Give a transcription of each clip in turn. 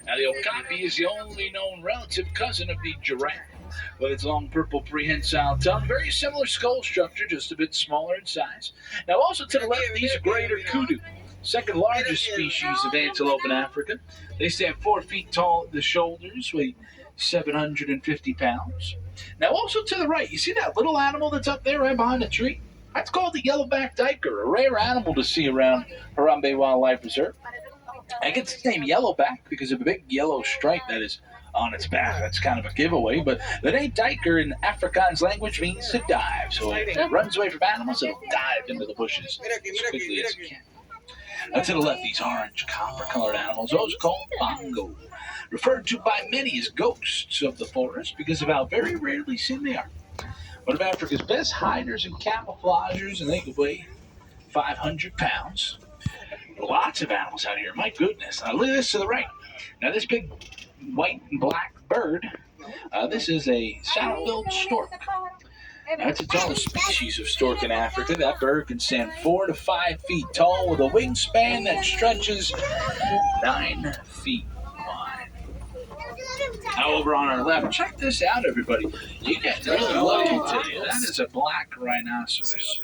Now, the okapi is the only known relative cousin of the giraffe, with its long purple prehensile tongue. Very similar skull structure, just a bit smaller in size. Now, also to the left, these are greater kudu, second largest species of antelope in Africa. They stand 4 feet tall at the shoulders, weigh 750 pounds. Now, also to the right, you see that little animal that's up there right behind the tree? That's called the yellow-backed duiker, a rare animal to see around Hartman Wildlife Reserve. It gets its name yellowback because of a big yellow stripe that is on its back. That's kind of a giveaway, but the name duiker in Afrikaans language means to dive. So if it runs away from animals, it'll dive into the bushes as quickly as it can. Now to the left, these orange, copper-colored animals, those are called bongo, referred to by many as ghosts of the forest because of how very rarely seen they are. One of Africa's best hiders and camouflagers, and they can weigh 500 pounds. Lots of animals out here. My goodness. Now look at this to the right. Now this big white and black bird, this is a saddle-billed stork. Now, it's the tallest species of stork in Africa. That bird can stand 4 to 5 feet tall with a wingspan that stretches 9 feet wide. Now over on our left, check this out, everybody. You get really lucky today. That is a black rhinoceros.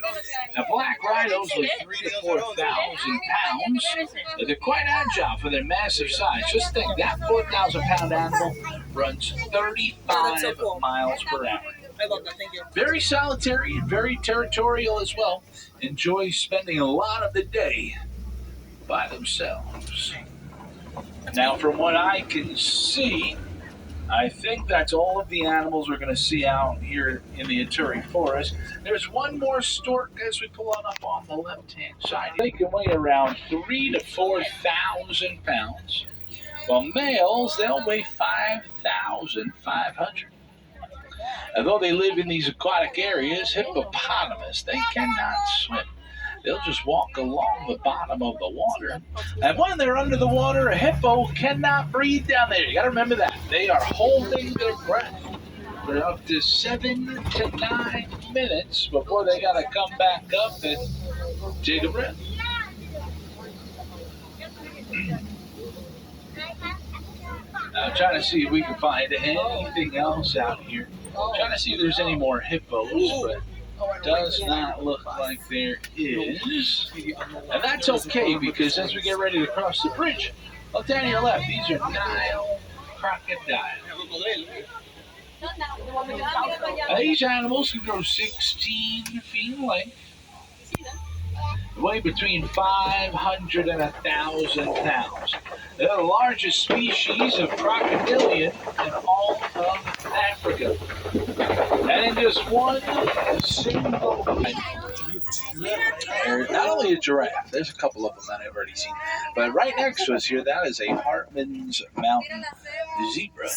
Now, black rhinos weigh 3,000 to 4,000 pounds. They're quite agile for their massive size. Just think, that 4,000-pound animal runs 35 miles per hour. Very solitary and very territorial as well. Enjoy spending a lot of the day by themselves. Now, from what I can see, I think that's all of the animals we're going to see out here in the Ituri forest. There's one more stork as we pull on up on the left-hand side. They can weigh around 3,000 to 4,000 pounds, while males, they'll weigh 5,500. Although they live in these aquatic areas, hippopotamus, they cannot swim. They'll just walk along the bottom of the water. And when they're under the water, a hippo cannot breathe down there. You got to remember that. They are holding their breath for up to 7 to 9 minutes before they got to come back up and take a breath. I'm trying to see if we can find anything else out here. I'm trying to see if there's any more hippos, but does not look like there is. And that's okay, because as we get ready to cross the bridge, look down to your left. These are Nile crocodiles. These animals can grow 16 feet in length, weigh between 500 and 1,000 pounds. They're the largest species of crocodilian in all of Africa. And in just one single there's not only a giraffe, there's a couple of them that I've already seen, but right next to us here, that is a Hartman's mountain zebra.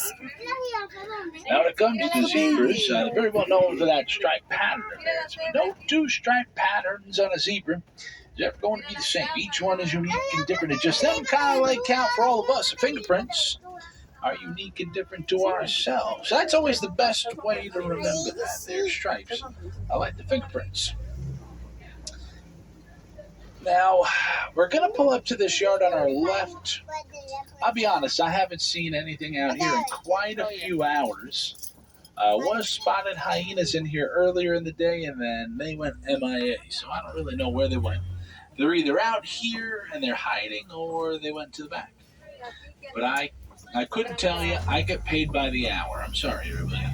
Now, when it comes to zebras, they're very well known for that striped pattern of theirs. But no two striped patterns on a zebra is ever going to be the same. Each one is unique and different. It just doesn't kind of like count for all of us. The fingerprints are unique and different to ourselves. That's always the best way to remember that. They're stripes. I like the fingerprints. Now, we're going to pull up to this yard on our left. I'll be honest, I haven't seen anything out here in quite a few hours. Was spotted hyenas in here earlier in the day, and then they went MIA, so I don't really know where they went. They're either out here and they're hiding, or they went to the back. But I couldn't tell you. I get paid by the hour. I'm sorry, everybody.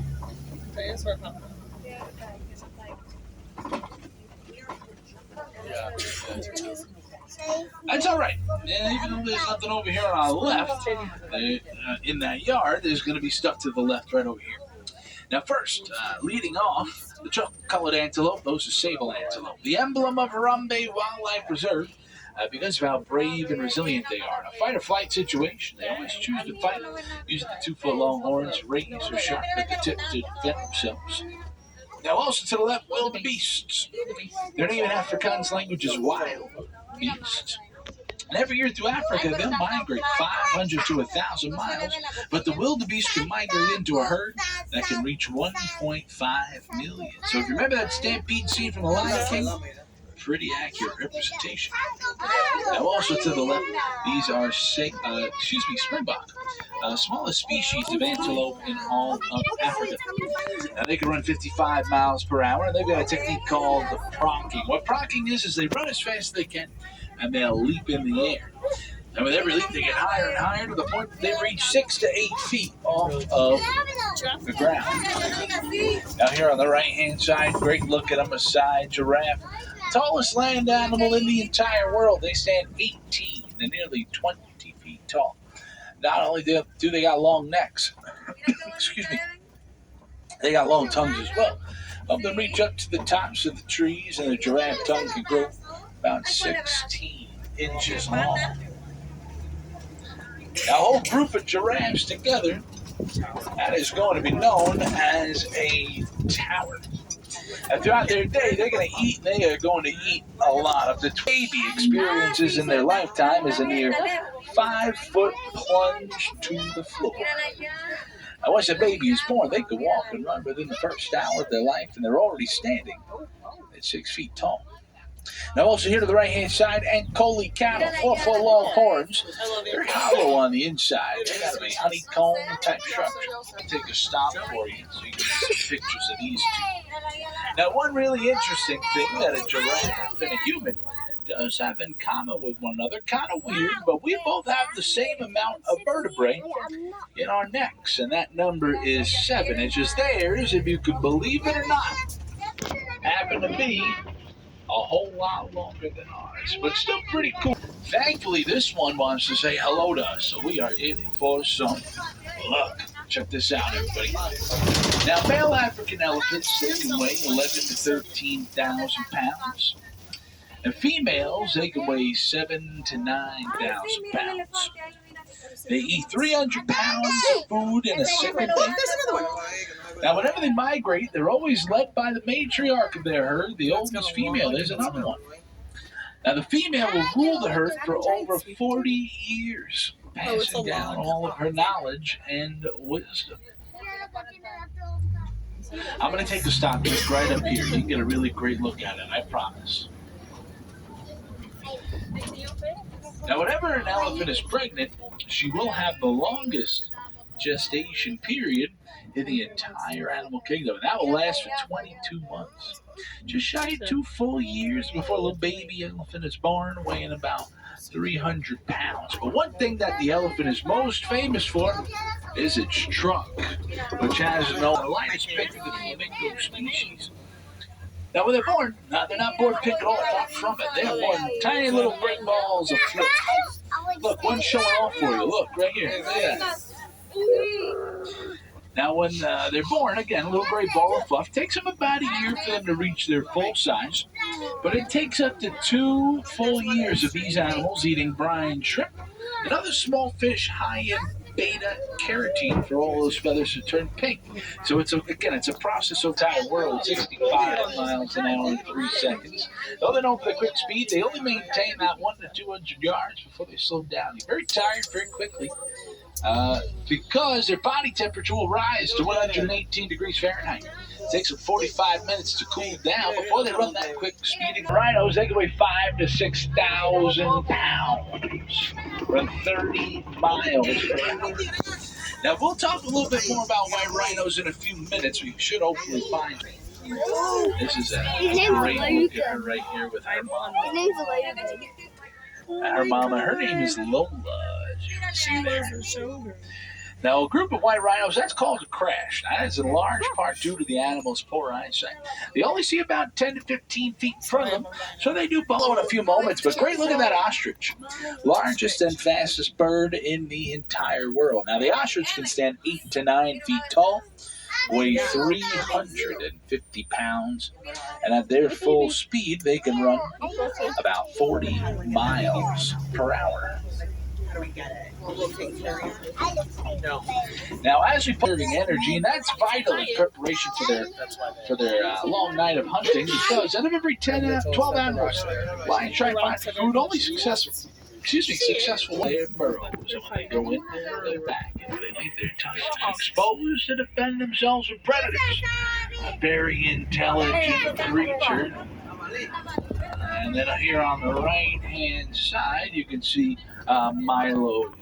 That's all right. And even though there's nothing over here on our left, in that yard, there's going to be stuff to the left right over here. Now, first, leading off, the chocolate-colored antelope, those are Sable Antelope, the emblem of Hartman Wildlife Reserve, because of how brave and resilient they are. In a fight-or-flight situation, they always choose to fight, using the 2-foot-long horns, razor sharp at the tip to defend themselves. Now, also to the left, wildebeests. Their name in Afrikaans language is wild beast. And every year through Africa, they'll migrate 500 to 1,000 miles, but the wildebeest can migrate into a herd that can reach 1.5 million. So if you remember that stampede scene from The Lion King, pretty accurate representation. Now, also to the left, these are Springbok, smallest species of antelope in all of Africa. Now, they can run 55 miles per hour, and they've got a technique called pronking. What pronking is they run as fast as they can, and they'll leap in the air. And with every leap, they get higher and higher to the point that they reach 6 to 8 feet off of the ground. Now, here on the right-hand side, great look at them, a side giraffe. Tallest land animal in the entire world. They stand 18 to nearly 20 feet tall. Not only do they got long necks, excuse me, they got long tongues as well. Some of them reach up to the tops of the trees, and the giraffe tongue can grow about 16 inches long. Now, a whole group of giraffes together, that is going to be known as a tower. And throughout their day, they are going to eat a lot. Of the baby experiences in their lifetime is a near 5-foot plunge to the floor. Now, once a baby is born, they can walk and run within the first hour of their life, and they're already standing at 6 feet tall. Now, also here to the right-hand side, Ankole cattle, 4-foot long horns. They're hollow on the inside. They got a honeycomb type structure. I'll take a stop for you so you can see some pictures of these two. Now, one really interesting thing that a giraffe and a human does have in common with one another, kind of weird, but we both have the same amount of vertebrae in our necks, and that number is 7 inches. Theirs, if you can believe it or not, happen to be a whole lot longer than ours, but still pretty cool. Thankfully, this one wants to say hello to us, so we are in for some luck. Check this out, everybody. Now, male African elephants, they can weigh 11 to 13,000 pounds. And females, they can weigh 7 to 9,000 pounds. They eat 300 pounds of food in a single day. Now, whenever they migrate, they're always led by the matriarch of their herd, the oldest female. There's another one. Now, the female will rule the herd for over 40 years, passing down all of her knowledge and wisdom. I'm going to take a stop just right up here. You can get a really great look at it, I promise. Now, whenever an elephant is pregnant, she will have the longest gestation period in the entire animal kingdom. And that will last for 22 months. Just shy of 2 full years before a little baby elephant is born, weighing about 300 pounds. But one thing that the elephant is most famous for is its trunk, which has the lightest pink of the flamingo species. Now, when they're born, they're not born pink at all, far from it. They're born tiny little gray balls of fluff. Look, one's showing off for you. Look, right here. Look at that. Now, when they're born, again, a little gray ball of fluff. It takes them about a year for them to reach their full size. But it takes up to 2 full years of these animals eating brine shrimp and other small fish high in beta-carotene for all those feathers to turn pink. So it's a process so tired world, 65 miles an hour in 3 seconds. Though they're known for the quick speed, they only maintain that 100 to 200 yards before they slow down. They're very tired very quickly because their body temperature will rise to 118 degrees Fahrenheit. It takes them 45 minutes to cool down before they run that quick speeding. Rhinos, they can weigh 5,000 to 6,000 pounds, run 30 miles per hour. Now, we'll talk a little bit more about white rhinos in a few minutes. We should hopefully find them. This is a great look at her right here with her mama. His name's Elaine. Her mama, her name is Lola. As you can see there. Now, a group of white rhinos, that's called a crash. That is in large part due to the animal's poor eyesight. They only see about 10 to 15 feet in front of them, so they do follow in a few moments. But great look at that ostrich. Largest and fastest bird in the entire world. Now, the ostrich can stand 8 to 9 feet tall, weigh 350 pounds, and at their full speed, they can run about 40 miles per hour. Now, as we conserving energy, and that's vital in preparation for their long night of hunting, because out of every 12 animals flying try to find food, only successful their burrows. So when they go in, they're back, and they leave their tusks exposed to defend themselves from predators. A very intelligent creature. And then here on the right hand side, you can see Milo